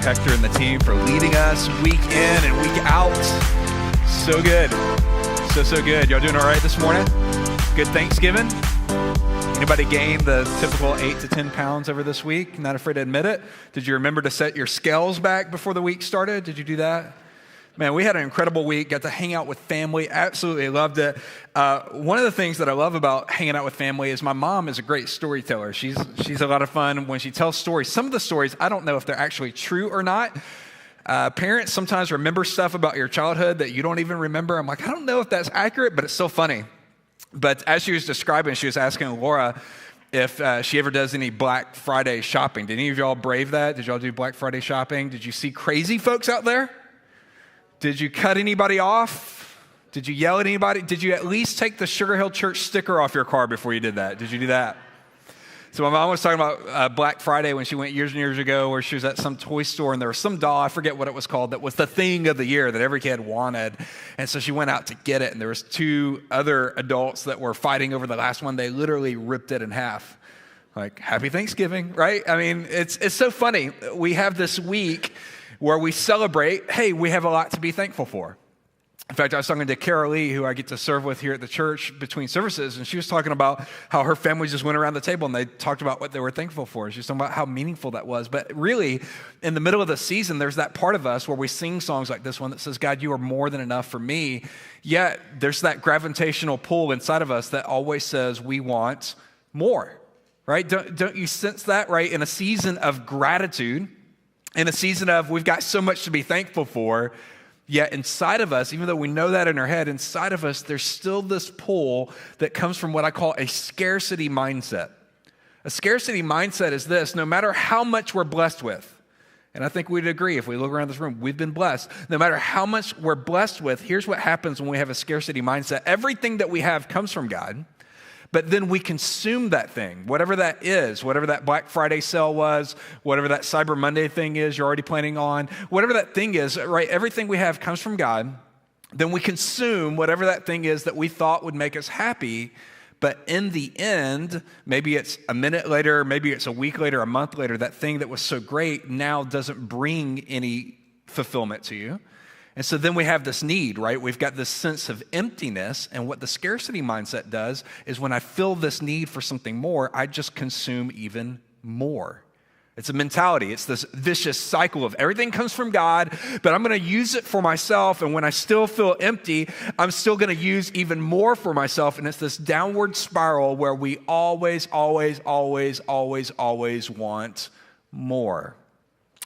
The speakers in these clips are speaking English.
Hector and the team for leading us week in and week out. So good. So good. Y'all doing all right this morning? Good Thanksgiving? Anybody gain the typical 8 to 10 pounds over this week? Not afraid to admit it? Did you remember to set your scales back before the week started? Did you do that? Man, we had an incredible week, got to hang out with family, absolutely loved it. One of the things that I love about hanging out with family is my mom is a great storyteller. She's a lot of fun when she tells stories. Some of the stories, I don't know if they're actually true or not. Parents sometimes remember stuff about your childhood that you don't even remember. I'm like, I don't know if that's accurate, but it's so funny. But as she was describing, she was asking Laura if she ever does any Black Friday shopping. Did any of y'all brave that? Did y'all do Black Friday shopping? Did you see crazy folks out there? Did you cut anybody off? Did you yell at anybody? Did you at least take the Sugar Hill Church sticker off your car before you did that? Did you do that? So my mom was talking about Black Friday when she went years and years ago where she was at some toy store and there was some doll, I forget what it was called, that was the thing of the year that every kid wanted. And so she went out to get it and there was two other adults that were fighting over the last one. They literally ripped it in half. Like, happy Thanksgiving, right? I mean, it's so funny. We have this week where we celebrate, hey, we have a lot to be thankful for. In fact, I was talking to Carol Lee, who I get to serve with here at the church between services, and she was talking about how her family just went around the table and they talked about what they were thankful for. She was talking about how meaningful that was. But really, in the middle of the season, there's that part of us where we sing songs like this one that says, God, you are more than enough for me. Yet, there's that gravitational pull inside of us that always says we want more, right? Don't you sense that, right? In a season of gratitude, in a season of we've got so much to be thankful for, yet inside of us, even though we know that in our head, inside of us, there's still this pull that comes from what I call a scarcity mindset. A scarcity mindset is this: no matter how much we're blessed with, and I think we'd agree if we look around this room, we've been blessed. No matter how much we're blessed with, here's what happens when we have a scarcity mindset. Everything that we have comes from God. But then we consume that thing, whatever that is, whatever that Black Friday sale was, whatever that Cyber Monday thing is you're already planning on, whatever that thing is, right? Everything we have comes from God. Then we consume whatever that thing is that we thought would make us happy. But in the end, maybe it's a minute later, maybe it's a week later, a month later, that thing that was so great now doesn't bring any fulfillment to you. And so then we have this need, right? We've got this sense of emptiness. And what the scarcity mindset does is when I feel this need for something more, I just consume even more. It's a mentality. It's this vicious cycle of everything comes from God, but I'm going to use it for myself. And when I still feel empty, I'm still going to use even more for myself. And it's this downward spiral where we always want more.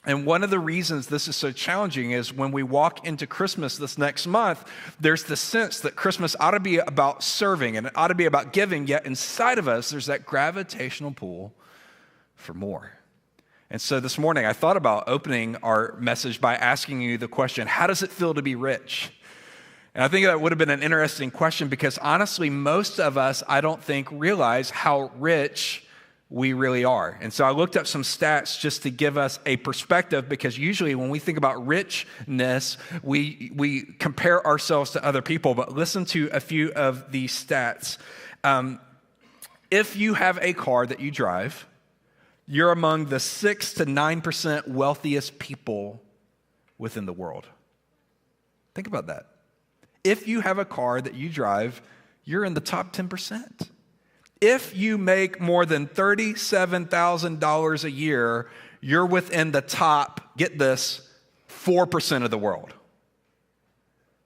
And one of the reasons this is so challenging is when we walk into Christmas this next month, there's the sense that Christmas ought to be about serving and it ought to be about giving, yet inside of us, there's that gravitational pull for more. And so this morning, I thought about opening our message by asking you the question, how does it feel to be rich? And I think that would have been an interesting question because honestly, most of us, I don't think, realize how rich we really are. And so I looked up some stats just to give us a perspective because usually when we think about richness, we compare ourselves to other people. But listen to a few of these stats. If you have a car that you drive, you're among the 6 to 9% wealthiest people within the world. Think about that. If you have a car that you drive, you're in the top 10%. If you make more than $37,000 a year, you're within the top, get this, 4% of the world.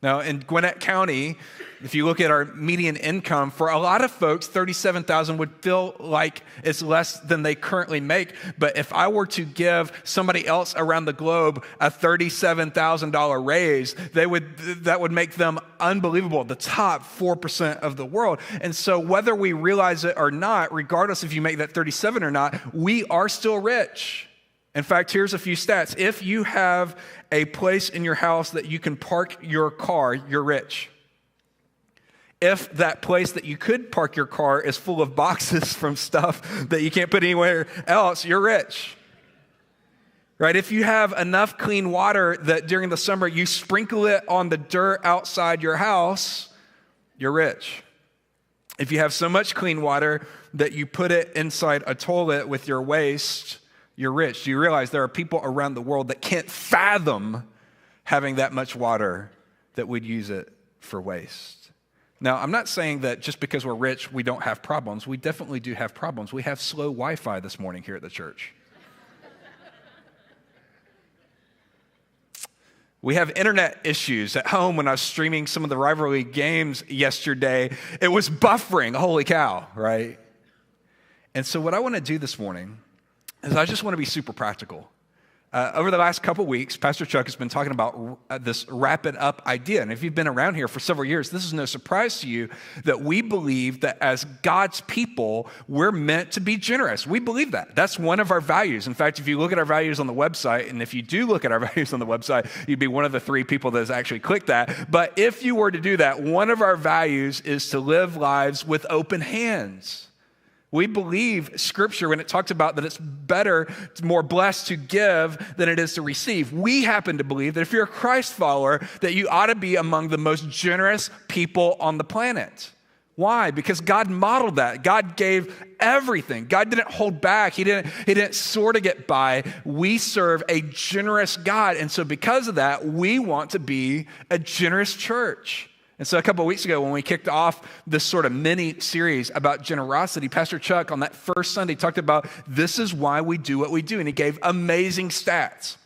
Now, in Gwinnett County, if you look at our median income, for a lot of folks, $37,000 would feel like it's less than they currently make. But if I were to give somebody else around the globe a $37,000 raise, that would make them unbelievable, the top 4% of the world. And so whether we realize it or not, regardless if you make that 37 or not, we are still rich. In fact, here's a few stats. If you have a place in your house that you can park your car, you're rich. If that place that you could park your car is full of boxes from stuff that you can't put anywhere else, you're rich. Right? If you have enough clean water that during the summer you sprinkle it on the dirt outside your house, you're rich. If you have so much clean water that you put it inside a toilet with your waste, you're rich. Do you realize there are people around the world that can't fathom having that much water that would use it for waste? Now, I'm not saying that just because we're rich, we don't have problems. We definitely do have problems. We have slow Wi-Fi this morning here at the church. We have internet issues at home. When I was streaming some of the rivalry games yesterday, it was buffering. Holy cow, right? And so what I want to do this morning is I just want to be super practical. Over the last couple weeks, Pastor Chuck has been talking about this wrap it up idea. And if you've been around here for several years, this is no surprise to you that we believe that as God's people, we're meant to be generous. We believe that. That's one of our values. In fact, if you look at our values on the website, and if you do look at our values on the website, you'd be one of the 3 people that has actually clicked that. But if you were to do that, one of our values is to live lives with open hands. We believe Scripture when it talks about that it's better, more blessed to give than it is to receive. We happen to believe that if you're a Christ follower, that you ought to be among the most generous people on the planet. Why? Because God modeled that. God gave everything. God didn't hold back. He didn't sort of get by. We serve a generous God. And so because of that, we want to be a generous church. And so a couple of weeks ago when we kicked off this sort of mini series about generosity, Pastor Chuck on that first Sunday talked about this is why we do what we do. And he gave amazing stats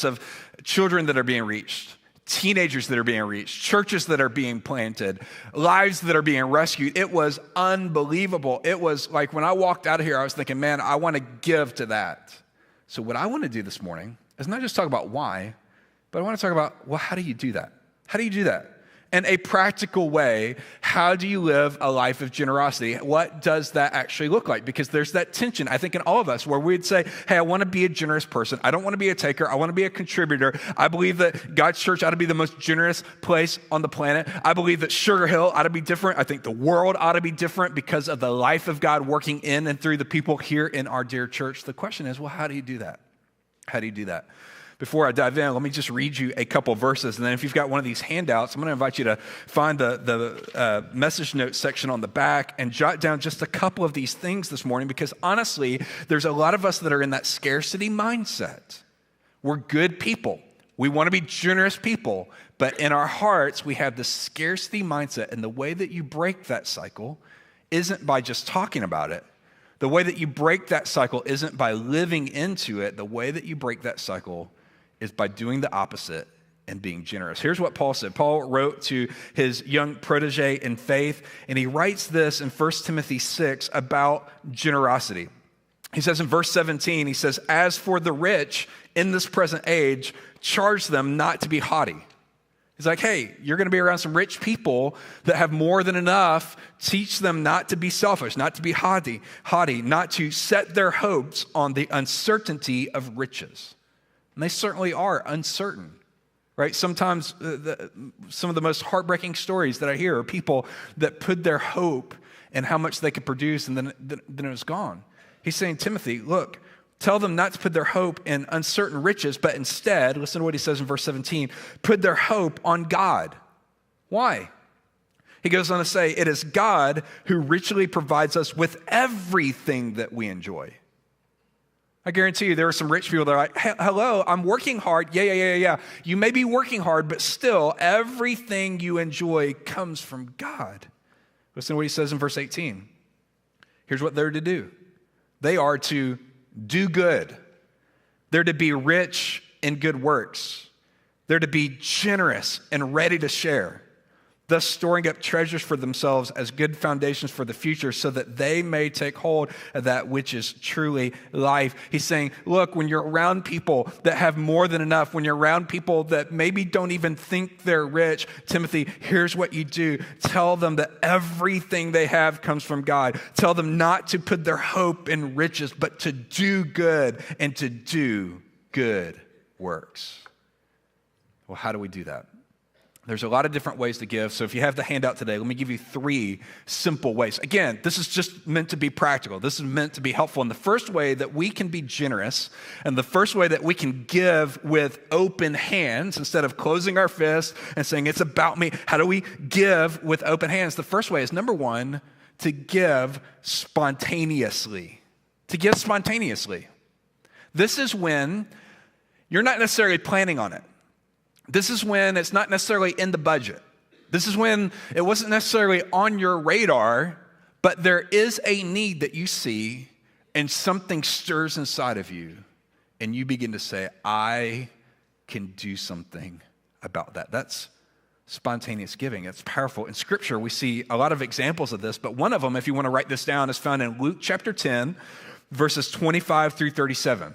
of children that are being reached, teenagers that are being reached, churches that are being planted, lives that are being rescued. It was unbelievable. It was like when I walked out of here, I was thinking, man, I want to give to that. So what I want to do this morning is not just talk about why, but I want to talk about, well, how do you do that? How do you do that? In a practical way, how do you live a life of generosity? What does that actually look like? Because there's that tension, I think, in all of us where we'd say, hey, I want to be a generous person. I don't want to be a taker. I want to be a contributor. I believe that God's church ought to be the most generous place on the planet. I believe that Sugar Hill ought to be different. I think the world ought to be different because of the life of God working in and through the people here in our dear church. The question is, well, how do you do that? How do you do that? Before I dive in, let me just read you a couple verses. And then if you've got one of these handouts, I'm going to invite you to find the message notes section on the back and jot down just a couple of these things this morning, because honestly, there's a lot of us that are in that scarcity mindset. We're good people. We want to be generous people. But in our hearts, we have this scarcity mindset. And the way that you break that cycle isn't by just talking about it. The way that you break that cycle isn't by living into it. The way that you break that cycle is by doing the opposite and being generous. Here's what Paul said. Paul wrote to his young protege in faith, and he writes this in 1 Timothy 6 about generosity. He says in verse 17, he says, as for the rich in this present age, charge them not to be haughty. He's like, hey, you're going to be around some rich people that have more than enough. Teach them not to be selfish, not to be haughty, not to set their hopes on the uncertainty of riches. And they certainly are uncertain, right? Sometimes some of the most heartbreaking stories that I hear are people that put their hope in how much they could produce and then it was gone. He's saying, Timothy, look, tell them not to put their hope in uncertain riches, but instead, listen to what he says in verse 17, put their hope on God. Why? He goes on to say, it is God who richly provides us with everything that we enjoy. I guarantee you there are some rich people that are like, hey, hello, I'm working hard. Yeah. You may be working hard, but still everything you enjoy comes from God. Listen to what he says in verse 18. Here's what they're to do. They are to do good. They're to be rich in good works. They're to be generous and ready to share, thus storing up treasures for themselves as good foundations for the future so that they may take hold of that which is truly life. He's saying, look, when you're around people that have more than enough, when you're around people that maybe don't even think they're rich, Timothy, here's what you do. Tell them that everything they have comes from God. Tell them not to put their hope in riches, but to do good and to do good works. Well, how do we do that? There's a lot of different ways to give. So if you have the handout today, let me give you 3 simple ways. Again, this is just meant to be practical. This is meant to be helpful. And the first way that we can be generous and the first way that we can give with open hands instead of closing our fists and saying, it's about me. How do we give with open hands? The first way is, number 1, to give spontaneously. to give spontaneously. This is when you're not necessarily planning on it. This is when it's not necessarily in the budget. This is when it wasn't necessarily on your radar, but there is a need that you see and something stirs inside of you and you begin to say, I can do something about that. That's spontaneous giving. It's powerful. In Scripture, we see a lot of examples of this, but one of them, if you want to write this down, is found in Luke chapter 10, verses 25 through 37.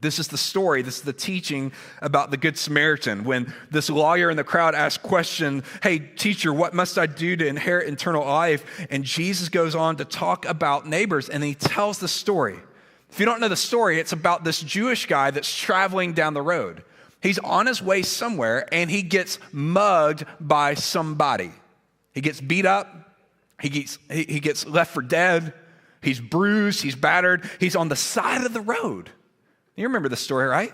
This is the story, this is the teaching about the Good Samaritan. When this lawyer in the crowd asks question, hey, teacher, what must I do to inherit eternal life? And Jesus goes on to talk about neighbors, and he tells the story. If you don't know the story, it's about this Jewish guy that's traveling down the road. He's on his way somewhere, and he gets mugged by somebody. He gets beat up, he gets left for dead, he's bruised, he's battered, he's on the side of the road. You remember the story, right?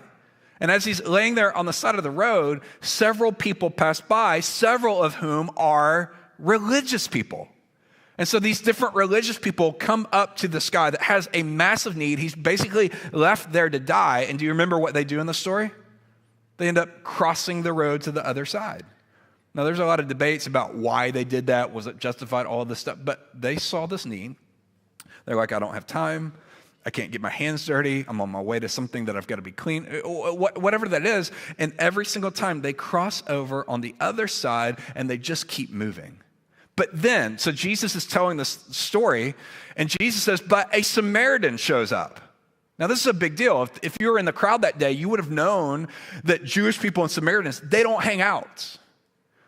And as he's laying there on the side of the road, several people pass by, several of whom are religious people. And so these different religious people come up to this guy that has a massive need. He's basically left there to die. And do you remember what they do in the story? They end up crossing the road to the other side. Now, there's a lot of debates about why they did that. Was it justified? All this stuff. But they saw this need. They're like, I don't have time. I can't get my hands dirty. I'm on my way to something that I've got to be clean, whatever that is. And every single time they cross over on the other side and they just keep moving. But then, so Jesus is telling this story and Jesus says, but a Samaritan shows up. Now, this is a big deal. If you were in the crowd that day, you would have known that Jewish people and Samaritans, they don't hang out.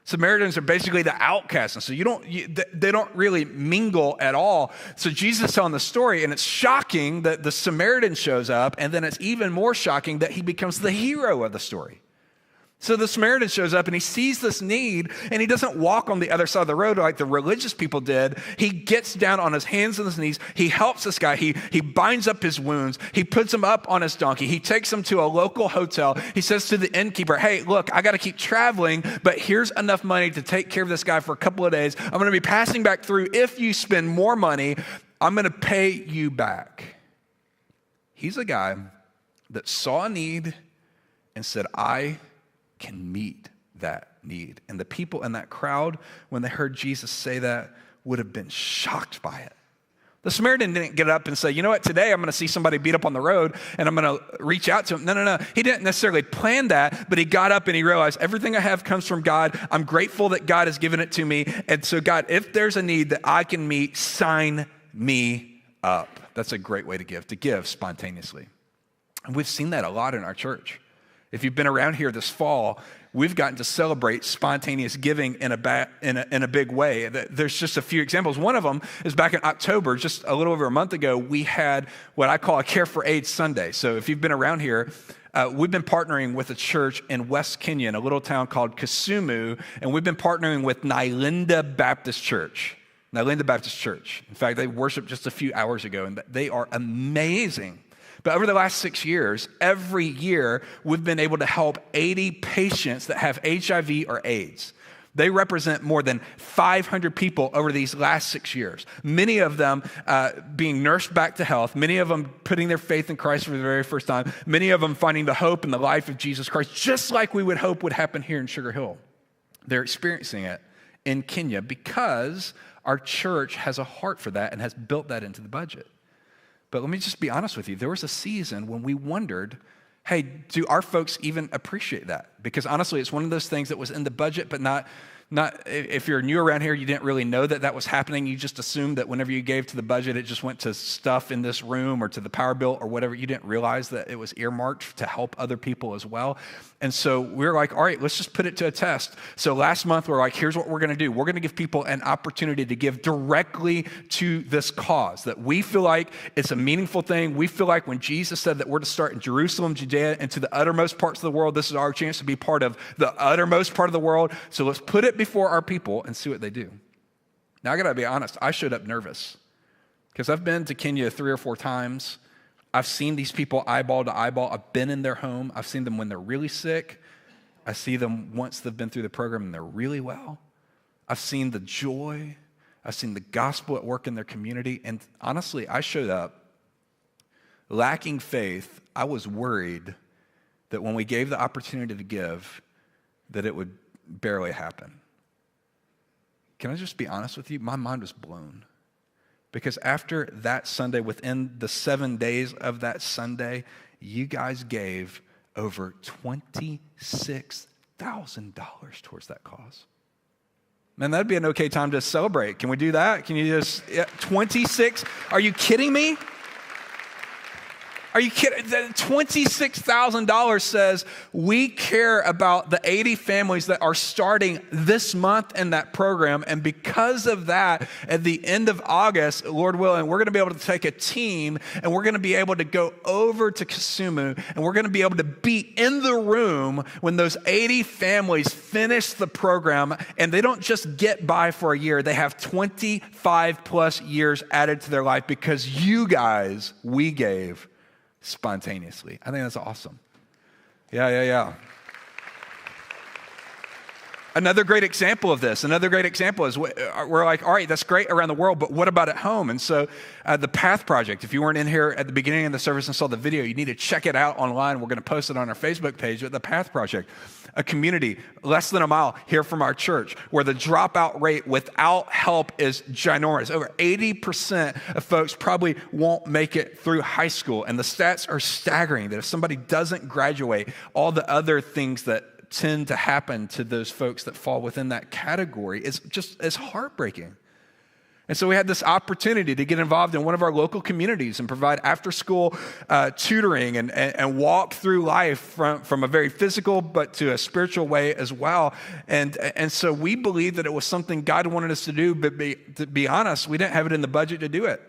Samaritans are basically the outcasts, and so they don't really mingle at all. So Jesus is telling the story, and it's shocking that the Samaritan shows up, and then it's even more shocking that he becomes the hero of the story. So the Samaritan shows up and he sees this need and he doesn't walk on the other side of the road like the religious people did. He gets down on his hands and his knees. He helps this guy. He binds up his wounds. He puts him up on his donkey. He takes him to a local hotel. He says to the innkeeper, hey, look, I got to keep traveling, but here's enough money to take care of this guy for a couple of days. I'm going to be passing back through. If you spend more money, I'm going to pay you back. He's a guy that saw a need and said, I can meet that need. And the people in that crowd, when they heard Jesus say that, would have been shocked by it. The Samaritan didn't get up and say, you know what, today I'm going to see somebody beat up on the road and I'm going to reach out to him. No. He didn't necessarily plan that, but he got up and he realized everything I have comes from God. I'm grateful that God has given it to me. And so God, if there's a need that I can meet, sign me up. That's a great way to give spontaneously. And we've seen that a lot in our church. If you've been around here this fall, we've gotten to celebrate spontaneous giving in a big way. There's just a few examples. One of them is back in October, just a little over a month ago, we had what I call a Care for AIDS Sunday. So if you've been around here, we've been partnering with a church in West Kenya, in a little town called Kisumu, and we've been partnering with Nylinda Baptist Church. Nylinda Baptist Church. In fact, they worshiped just a few hours ago, and they are amazing. But over the last 6 years, every year, we've been able to help 80 patients that have HIV or AIDS. They represent more than 500 people over these last 6 years. Many of them being nursed back to health. Many of them putting their faith in Christ for the very first time. Many of them finding the hope in the life of Jesus Christ, just like we would hope would happen here in Sugar Hill. They're experiencing it in Kenya because our church has a heart for that and has built that into the budget. But let me just be honest with you. There was a season when we wondered, hey, do our folks even appreciate that? Because honestly, it's one of those things that was in the budget, but not if you're new around here, you didn't really know that was happening. You just assumed that whenever you gave to the budget, it just went to stuff in this room or to the power bill or whatever. You didn't realize that it was earmarked to help other people as well. And so we're like, all right, let's just put it to a test. So last month, we're like, here's what we're going to do. We're going to give people an opportunity to give directly to this cause, that we feel like it's a meaningful thing. We feel like when Jesus said that we're to start in Jerusalem, Judea, and to the uttermost parts of the world, this is our chance to be part of the uttermost part of the world. So let's put it before our people and see what they do. Now, I got to be honest, I showed up nervous because I've been to Kenya 3 or 4 times. I've seen these people eyeball to eyeball. I've been in their home. I've seen them when they're really sick. I see them once they've been through the program and they're really well. I've seen the joy. I've seen the gospel at work in their community. And honestly, I showed up lacking faith, I was worried that when we gave the opportunity to give, that it would barely happen. Can I just be honest with you? My mind was blown. Because after that Sunday, within the 7 days of that Sunday, you guys gave over $26,000 towards that cause. Man, that'd be an okay time to celebrate. Can we do that? Can you just, 26? Are you kidding me? Are you kidding? $26,000 says we care about the 80 families that are starting this month in that program. And because of that, at the end of August, Lord willing, we're going to be able to take a team and we're going to be able to go over to Kisumu and we're going to be able to be in the room when those 80 families finish the program, and they don't just get by for a year. They have 25 plus years added to their life because you guys, we gave spontaneously. I think that's awesome. Yeah. Another great example of this, is we're like, all right, that's great around the world, but what about at home? And so the Path Project, if you weren't in here at the beginning of the service and saw the video, you need to check it out online. We're going to post it on our Facebook page. But the Path Project, a community less than a mile here from our church, where the dropout rate without help is ginormous. Over 80% of folks probably won't make it through high school. And the stats are staggering that if somebody doesn't graduate, all the other things that tend to happen to those folks that fall within that category is heartbreaking. And so we had this opportunity to get involved in one of our local communities and provide after-school tutoring and walk through life from a very physical but to a spiritual way as well. And so we believed that it was something God wanted us to do, but to be honest, we didn't have it in the budget to do it.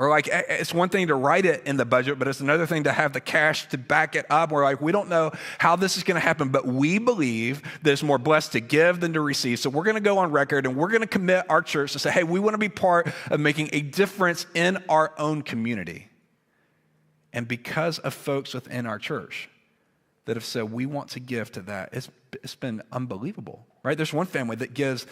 Or like, it's one thing to write it in the budget, but it's another thing to have the cash to back it up. We're like, we don't know how this is going to happen, but we believe that it's more blessed to give than to receive. So we're going to go on record and we're going to commit our church to say, hey, we want to be part of making a difference in our own community. And because of folks within our church that have said, we want to give to that, it's been unbelievable, right? There's one family that gives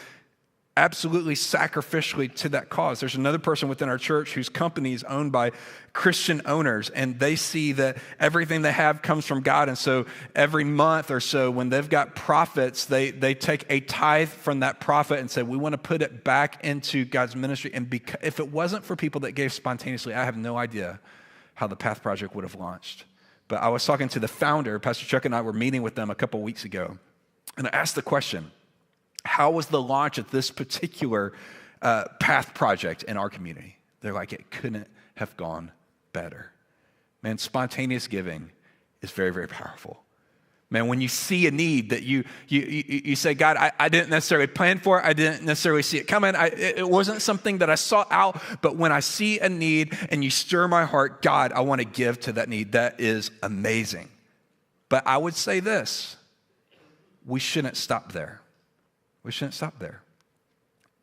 absolutely sacrificially to that cause. There's another person within our church whose company is owned by Christian owners, and they see that everything they have comes from God. And so every month or so, when they've got profits, they take a tithe from that profit and say, we want to put it back into God's ministry. And if it wasn't for people that gave spontaneously, I have no idea how the Path Project would have launched. But I was talking to the founder, Pastor Chuck and I were meeting with them a couple weeks ago, and I asked the question, how was the launch of this particular Path Project in our community? They're like, it couldn't have gone better. Man, spontaneous giving is very, very powerful. Man, when you see a need that you say, God, I didn't necessarily plan for it. I didn't necessarily see it coming. It wasn't something that I sought out. But when I see a need and you stir my heart, God, I want to give to that need. That is amazing. But I would say this, we shouldn't stop there. We shouldn't stop there.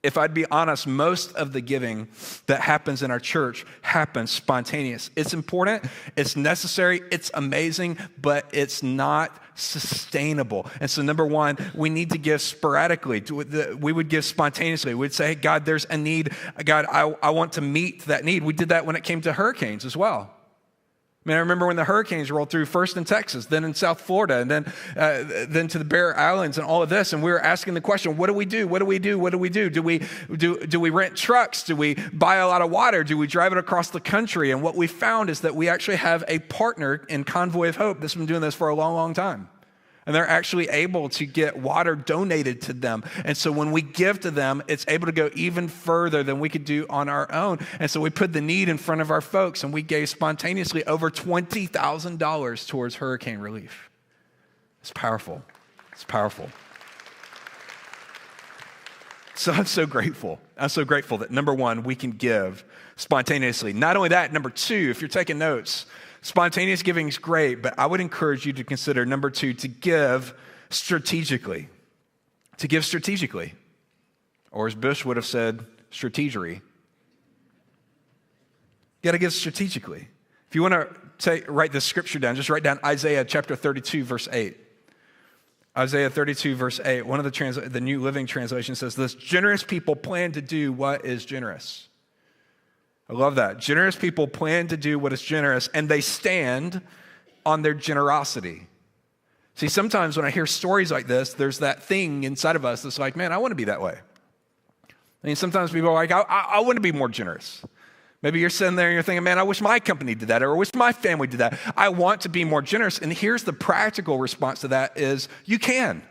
If I'd be honest, most of the giving that happens in our church happens spontaneous. It's important, it's necessary, it's amazing, but it's not sustainable. And so number one, we need to give sporadically. We would give spontaneously. We'd say, hey, God, there's a need. God, I want to meet that need. We did that when it came to hurricanes as well. I mean, I remember when the hurricanes rolled through, first in Texas, then in South Florida, and then to the Bear Islands and all of this. And we were asking the question, what do we do? What do we do? What do we do? Do we rent trucks? Do we buy a lot of water? Do we drive it across the country? And what we found is that we actually have a partner in Convoy of Hope that's been doing this for a long, long time. And they're actually able to get water donated to them. And so when we give to them, it's able to go even further than we could do on our own. And so we put the need in front of our folks, and we gave spontaneously over $20,000 towards hurricane relief. It's powerful. It's powerful. So I'm so grateful. I'm so grateful that number one, we can give spontaneously. Not only that, number two, if you're taking notes, spontaneous giving is great, but I would encourage you to consider, number two, to give strategically. To give strategically. Or as Bush would have said, strategery. You got to give strategically. If you want to write this scripture down, just write down Isaiah chapter 32, verse 8. Isaiah 32, verse 8. One of the New Living Translation says this, generous people plan to do what is generous. I love that. Generous people plan to do what is generous, and they stand on their generosity. See, sometimes when I hear stories like this, there's that thing inside of us that's like, man, I want to be that way. I mean, sometimes people are like, I want to be more generous. Maybe you're sitting there and you're thinking, man, I wish my company did that, or I wish my family did that. I want to be more generous. And here's the practical response to that is you can.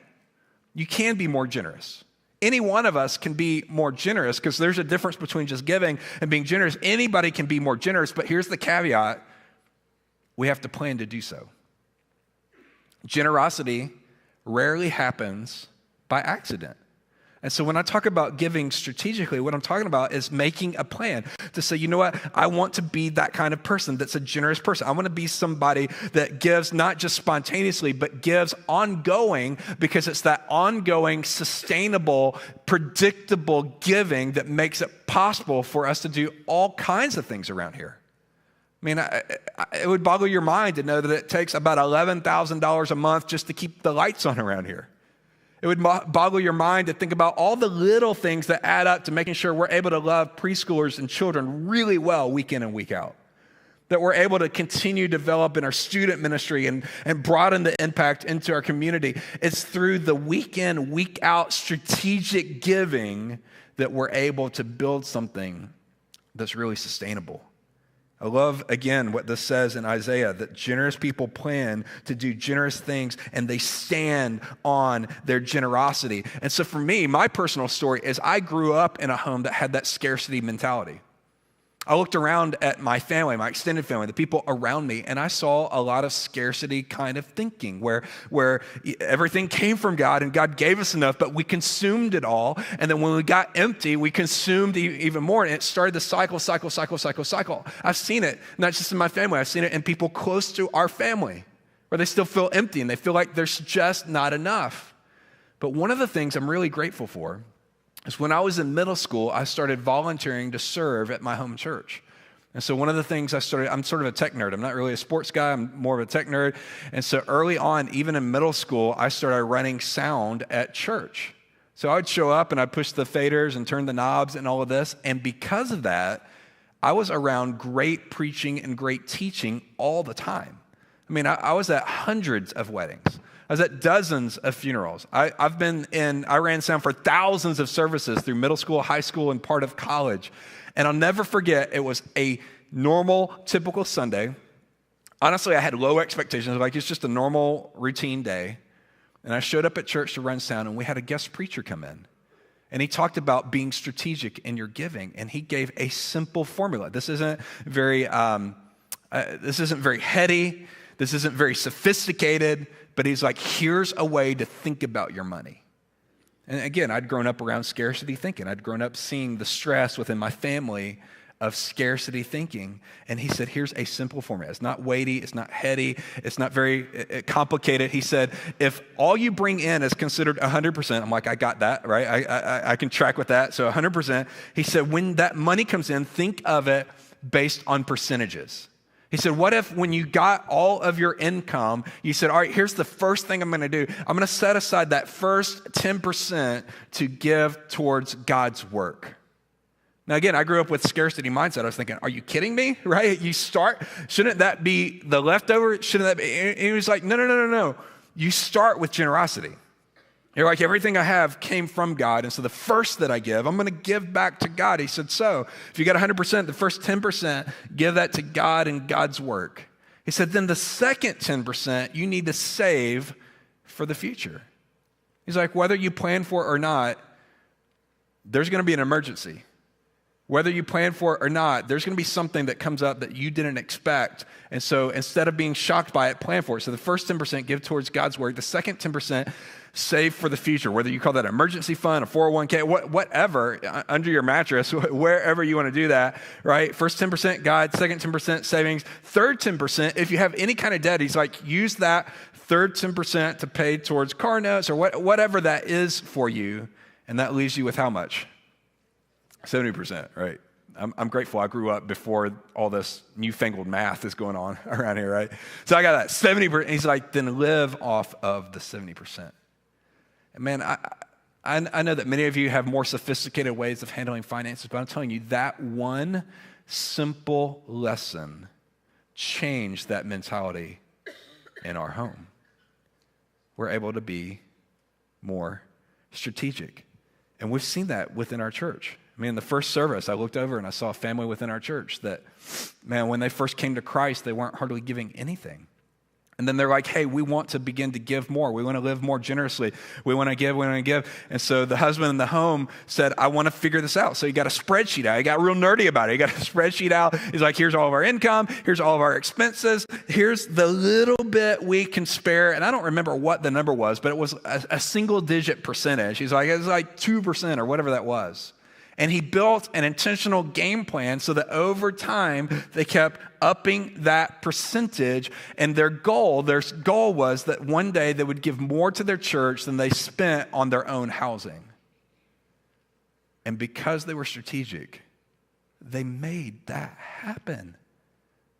You can be more generous. Any one of us can be more generous because there's a difference between just giving and being generous. Anybody can be more generous, but here's the caveat. We have to plan to do so. Generosity rarely happens by accident. And so when I talk about giving strategically, what I'm talking about is making a plan to say, you know what, I want to be that kind of person that's a generous person. I want to be somebody that gives not just spontaneously, but gives ongoing, because it's that ongoing, sustainable, predictable giving that makes it possible for us to do all kinds of things around here. I mean, it would boggle your mind to know that it takes about $11,000 a month just to keep the lights on around here. It would boggle your mind to think about all the little things that add up to making sure we're able to love preschoolers and children really well week in and week out. That we're able to continue to develop in our student ministry and broaden the impact into our community. It's through the week in, week out strategic giving that we're able to build something that's really sustainable. I love, again, what this says in Isaiah, that generous people plan to do generous things and they stand on their generosity. And so for me, my personal story is I grew up in a home that had that scarcity mentality. I looked around at my family, my extended family, the people around me, and I saw a lot of scarcity kind of thinking where everything came from God and God gave us enough, but we consumed it all. And then when we got empty, we consumed even more. And it started the cycle. I've seen it, not just in my family. I've seen it in people close to our family where they still feel empty and they feel like there's just not enough. But one of the things I'm really grateful for is when I was in middle school, I started volunteering to serve at my home church. And so one of the things I'm sort of a tech nerd. I'm not really a sports guy. I'm more of a tech nerd. And so early on, even in middle school, I started running sound at church. So I would show up and I'd push the faders and turn the knobs and all of this. And because of that, I was around great preaching and great teaching all the time. I mean, I was at hundreds of weddings. I was at dozens of funerals. I ran sound for thousands of services through middle school, high school, and part of college. And I'll never forget, it was a normal, typical Sunday. Honestly, I had low expectations. Like, it's just a normal, routine day. And I showed up at church to run sound, and we had a guest preacher come in. And he talked about being strategic in your giving. And he gave a simple formula. This isn't very heady. This isn't very sophisticated. But he's like, here's a way to think about your money. And again, I'd grown up around scarcity thinking. I'd grown up seeing the stress within my family of scarcity thinking. And he said, here's a simple formula. It's not weighty. It's not heady. It's not very complicated. He said, if all you bring in is considered 100%, I'm like, I got that, right? I can track with that. So 100%. He said, when that money comes in, think of it based on percentages. He said, what if when you got all of your income, you said, all right, here's the first thing I'm going to do. I'm going to set aside that first 10% to give towards God's work. Now, again, I grew up with scarcity mindset. I was thinking, are you kidding me? Right? Shouldn't that be the leftover? Shouldn't that be? And he was like, no. You start with generosity. You're like, everything I have came from God, and so the first that I give, I'm going to give back to God. He said, so if you got 100%, the first 10%, give that to God and God's work. He said, then the second 10%, you need to save for the future. He's like, whether you plan for it or not, there's going to be an emergency. Whether you plan for it or not, there's going to be something that comes up that you didn't expect. And so instead of being shocked by it, plan for it. So the first 10% give towards God's work. The second 10% save for the future, whether you call that an emergency fund, a 401k, whatever, under your mattress, wherever you want to do that, right? First 10% God, second 10% savings, third 10%, if you have any kind of debt, he's like, use that third 10% to pay towards car notes or whatever that is for you. And that leaves you with how much? 70%, right? I'm grateful I grew up before all this newfangled math is going on around here, right? So I got that 70%. He's like, then live off of the 70%. And man, I know that many of you have more sophisticated ways of handling finances, but I'm telling you, that one simple lesson changed that mentality in our home. We're able to be more strategic. And we've seen that within our church. I mean, in the first service, I looked over and I saw a family within our church that, man, when they first came to Christ, they weren't hardly giving anything. And then they're like, hey, we want to begin to give more. We want to live more generously. We want to give. And so the husband in the home said, I want to figure this out. So he got a spreadsheet out. He got real nerdy about it. He got a spreadsheet out. He's like, here's all of our income. Here's all of our expenses. Here's the little bit we can spare. And I don't remember what the number was, but it was a single-digit percentage. He's like, it's like 2% or whatever that was. And he built an intentional game plan so that over time, they kept upping that percentage. And their goal was that one day they would give more to their church than they spent on their own housing. And because they were strategic, they made that happen.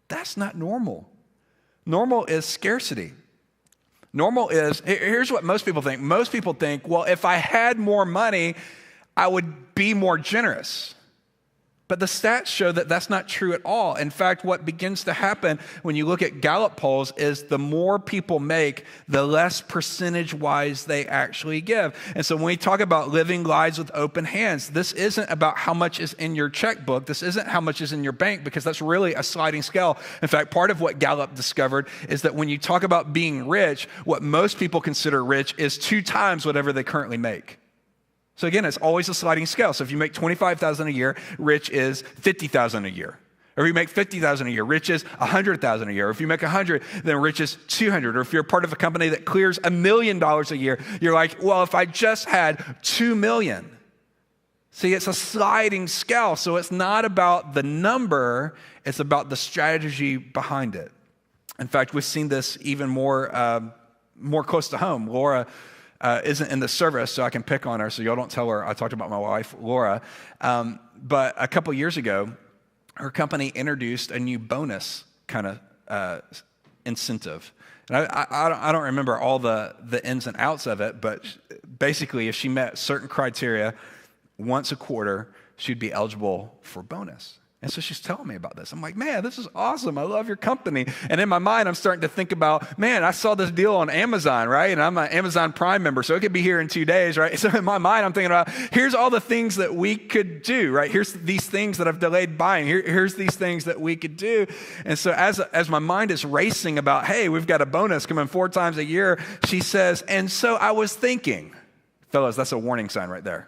That's not normal. Normal is scarcity. Normal is, here's what most people think. Most people think, well, if I had more money, I would be more generous. But the stats show that that's not true at all. In fact, what begins to happen when you look at Gallup polls is the more people make, the less percentage-wise they actually give. And so when we talk about living lives with open hands, this isn't about how much is in your checkbook. This isn't how much is in your bank, because that's really a sliding scale. In fact, part of what Gallup discovered is that when you talk about being rich, what most people consider rich is 2 times whatever they currently make. So again, it's always a sliding scale. So if you make $25,000 a year, rich is $50,000 a year. Or if you make $50,000 a year, rich is $100,000 a year. Or if you make $100,000, then rich is $200,000. Or if you're part of a company that clears $1 million a year, you're like, well, if I just had $2 million. See, it's a sliding scale. So it's not about the number, it's about the strategy behind it. In fact, we've seen this even more close to home. Laura isn't in the service, so I can pick on her, so y'all don't tell her I talked about my wife, Laura. But a couple years ago, her company introduced a new bonus kind of incentive. And I don't remember all the ins and outs of it, but basically if she met certain criteria once a quarter, she'd be eligible for bonus. And so she's telling me about this. I'm like, man, this is awesome. I love your company. And in my mind, I'm starting to think about, man, I saw this deal on Amazon, right? And I'm an Amazon Prime member, so it could be here in 2 days, right? So in my mind, I'm thinking about, here's all the things that we could do, right? Here's these things that I've delayed buying. Here's these things that we could do. And so as my mind is racing about, hey, we've got a bonus coming 4 times a year, she says, and so I was thinking. Fellas, that's a warning sign right there.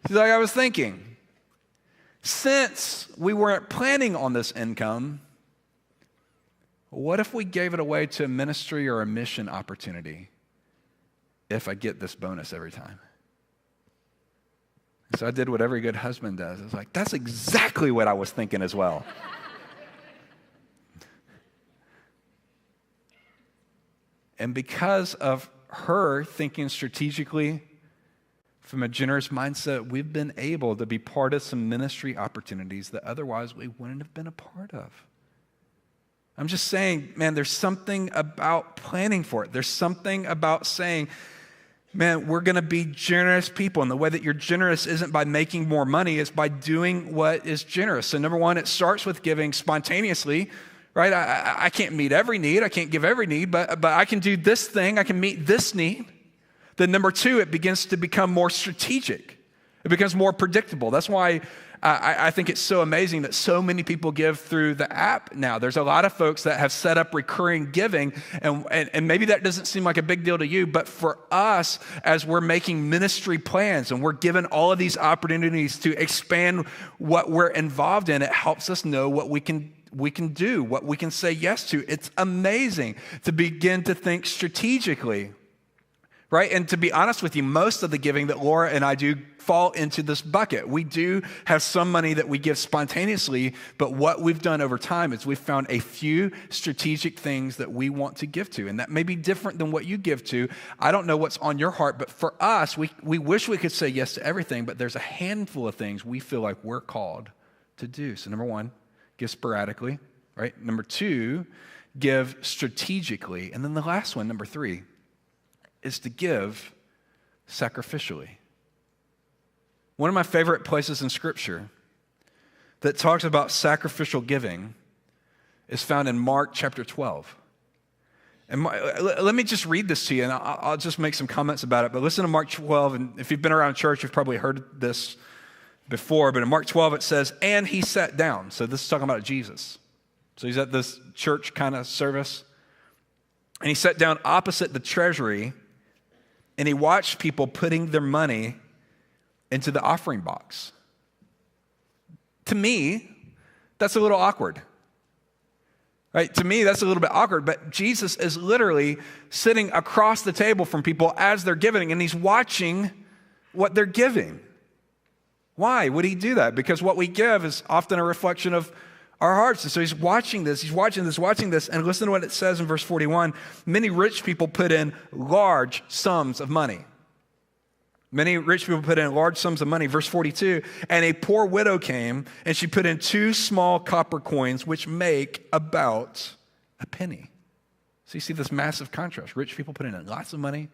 She's like, I was thinking. Since we weren't planning on this income, what if we gave it away to a ministry or a mission opportunity if I get this bonus every time? So I did what every good husband does. I was like, that's exactly what I was thinking as well. And because of her thinking strategically, from a generous mindset, we've been able to be part of some ministry opportunities that otherwise we wouldn't have been a part of. I'm just saying, man, there's something about planning for it. There's something about saying, man, we're going to be generous people. And the way that you're generous isn't by making more money, it's by doing what is generous. So number one, it starts with giving spontaneously, right? I can't meet every need. I can't give every need, but I can do this thing. I can meet this need. Then number two, it begins to become more strategic. It becomes more predictable. That's why I think it's so amazing that so many people give through the app now. There's a lot of folks that have set up recurring giving, and maybe that doesn't seem like a big deal to you, but for us, as we're making ministry plans and we're given all of these opportunities to expand what we're involved in, it helps us know what we can do, what we can say yes to. It's amazing to begin to think strategically. Right? And to be honest with you, most of the giving that Laura and I do fall into this bucket. We do have some money that we give spontaneously, but what we've done over time is we've found a few strategic things that we want to give to. And that may be different than what you give to. I don't know what's on your heart, but for us, we wish we could say yes to everything, but there's a handful of things we feel like we're called to do. So number one, give sporadically, right? Number two, give strategically. And then the last one, number three, is to give sacrificially. One of my favorite places in Scripture that talks about sacrificial giving is found in Mark chapter 12. And let me just read this to you, and I'll just make some comments about it. But listen to Mark 12, and if you've been around church, you've probably heard this before. But in Mark 12, it says, and he sat down. So this is talking about Jesus. So he's at this church kind of service. And he sat down opposite the treasury, and he watched people putting their money into the offering box. To me, that's a little awkward. Right? To me, that's a little bit awkward, but Jesus is literally sitting across the table from people as they're giving, and he's watching what they're giving. Why would he do that? Because what we give is often a reflection of our hearts. And so he's watching this, and listen to what it says in verse 41. Many rich people put in large sums of money. Many rich people put in large sums of money. Verse 42, and a poor widow came, and she put in 2 small copper coins, which make about a penny. So you see this massive contrast. Rich people put in lots of money.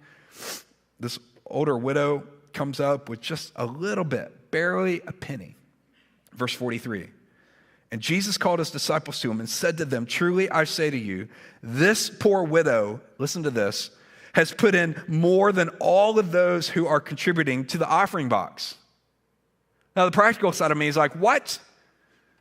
This older widow comes up with just a little bit, barely a penny. Verse 43, and Jesus called his disciples to him and said to them, truly I say to you, this poor widow, listen to this, has put in more than all of those who are contributing to the offering box. Now, the practical side of me is like, what?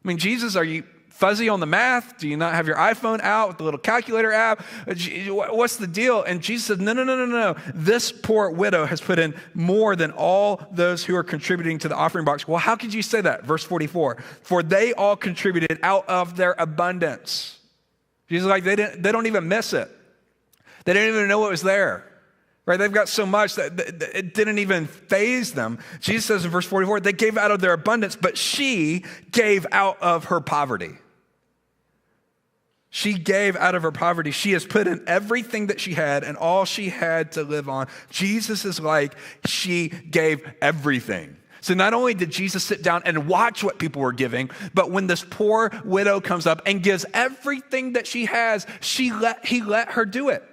I mean, Jesus, are you fuzzy on the math? Do you not have your iPhone out with the little calculator app? What's the deal? And Jesus said, no. This poor widow has put in more than all those who are contributing to the offering box. Well, how could you say that? Verse 44, for they all contributed out of their abundance. Jesus is like, they don't even miss it. They didn't even know what was there, right? They've got so much that it didn't even faze them. Jesus says in verse 44, they gave out of their abundance, but she gave out of her poverty. She gave out of her poverty. She has put in everything that she had and all she had to live on. Jesus is like, she gave everything. So not only did Jesus sit down and watch what people were giving, but when this poor widow comes up and gives everything that she has, he let her do it.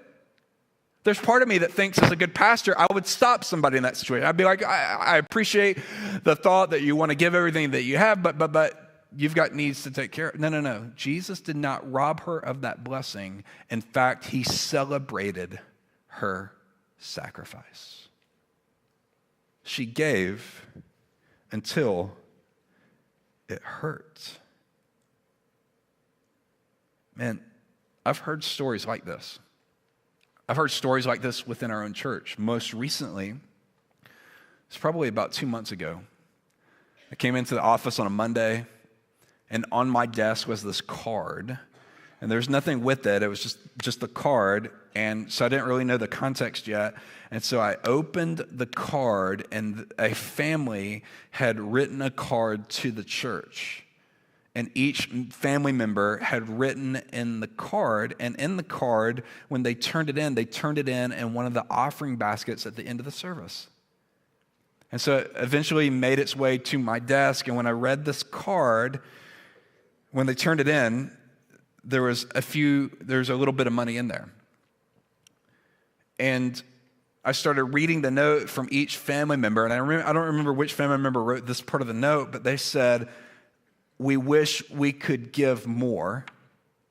There's part of me that thinks as a good pastor, I would stop somebody in that situation. I'd be like, I appreciate the thought that you want to give everything that you have, but you've got needs to take care of. No. Jesus did not rob her of that blessing. In fact, he celebrated her sacrifice. She gave until it hurt. Man, I've heard stories like this. I've heard stories like this within our own church. Most recently, it's probably about 2 months ago. I came into the office on a Monday, and on my desk was this card, and there's nothing with it. It was just a card, and so I didn't really know the context yet. And so I opened the card, and a family had written a card to the church. And each family member had written in the card, and in the card, when they turned it in one of the offering baskets at the end of the service. And so it eventually made its way to my desk, and when I read this card, when they turned it in, there's a little bit of money in there. And I started reading the note from each family member, and I don't remember which family member wrote this part of the note, but they said, we wish we could give more.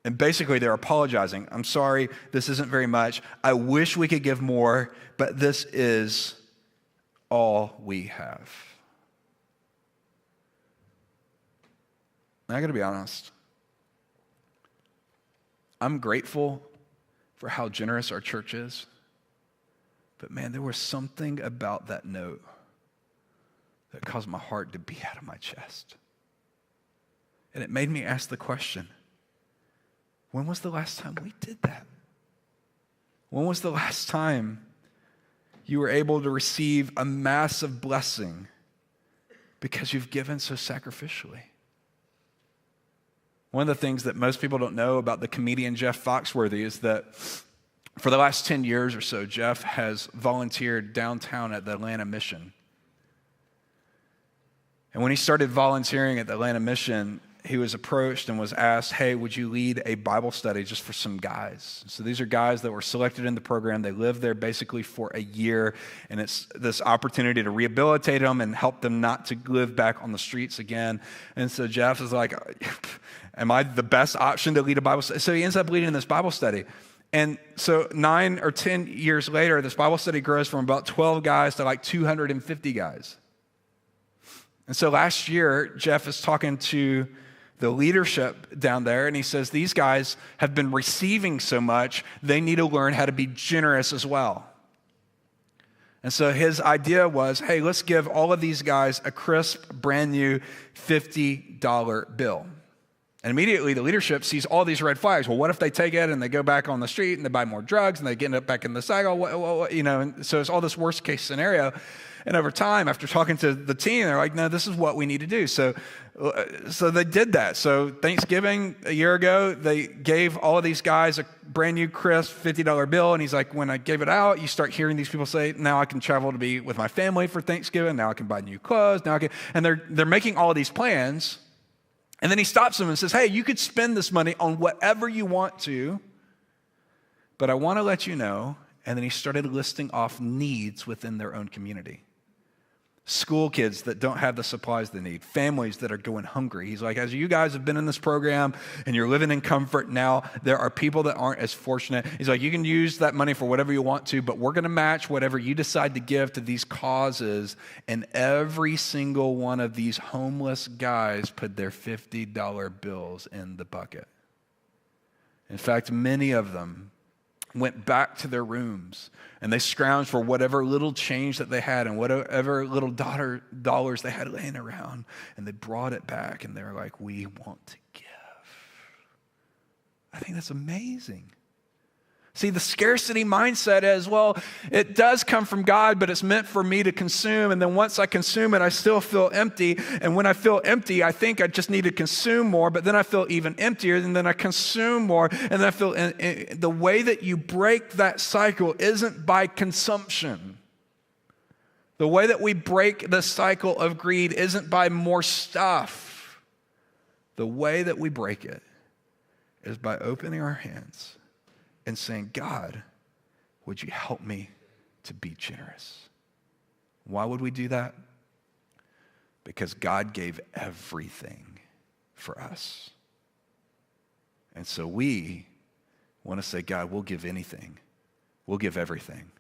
And basically they're apologizing. I'm sorry, this isn't very much. I wish we could give more, but this is all we have. And I gotta be honest. I'm grateful for how generous our church is. But man, there was something about that note that caused my heart to beat out of my chest. And it made me ask the question, when was the last time we did that? When was the last time you were able to receive a massive blessing because you've given so sacrificially? One of the things that most people don't know about the comedian Jeff Foxworthy is that for the last 10 years or so, Jeff has volunteered downtown at the Atlanta Mission. And when he started volunteering at the Atlanta Mission, he was approached and was asked, hey, would you lead a Bible study just for some guys? So these are guys that were selected in the program. They lived there basically for a year, and it's this opportunity to rehabilitate them and help them not to live back on the streets again. And so Jeff is like, am I the best option to lead a Bible study? So he ends up leading this Bible study. And so 9 or 10 years later, this Bible study grows from about 12 guys to like 250 guys. And so last year, Jeff is talking to the leadership down there, and he says, these guys have been receiving so much, they need to learn how to be generous as well. And so his idea was, hey, let's give all of these guys a crisp, brand new $50 bill. And immediately the leadership sees all these red flags. Well, what if they take it and they go back on the street and they buy more drugs and they get up back in the cycle? And so it's all this worst case scenario. And over time, after talking to the team, they're like, no, this is what we need to do. So they did that. So Thanksgiving a year ago, they gave all of these guys a brand new crisp $50 bill. And he's like, when I gave it out, you start hearing these people say, now I can travel to be with my family for Thanksgiving. Now I can buy new clothes. Now I can, and they're making all of these plans. And then he stops them and says, hey, you could spend this money on whatever you want to, but I want to let you know. And then he started listing off needs within their own community. School kids that don't have the supplies they need, families that are going hungry. He's like, as you guys have been in this program and you're living in comfort now, there are people that aren't as fortunate. He's like, you can use that money for whatever you want to, but we're going to match whatever you decide to give to these causes. And every single one of these homeless guys put their $50 bills in the bucket. In fact, many of them went back to their rooms and they scrounged for whatever little change that they had and whatever little dollars they had laying around, and they brought it back and they were like, we want to give. I think that's amazing. See, the scarcity mindset is, well, it does come from God, but it's meant for me to consume. And then once I consume it, I still feel empty. And when I feel empty, I think I just need to consume more, but then I feel even emptier, and then I consume more. And then I feel the way that you break that cycle isn't by consumption. The way that we break the cycle of greed isn't by more stuff. The way that we break it is by opening our hands and saying, God, would you help me to be generous? Why would we do that? Because God gave everything for us. And so we want to say, God, we'll give anything. We'll give everything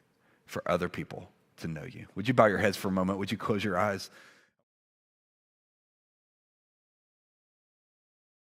for other people to know you. Would you bow your heads for a moment? Would you close your eyes?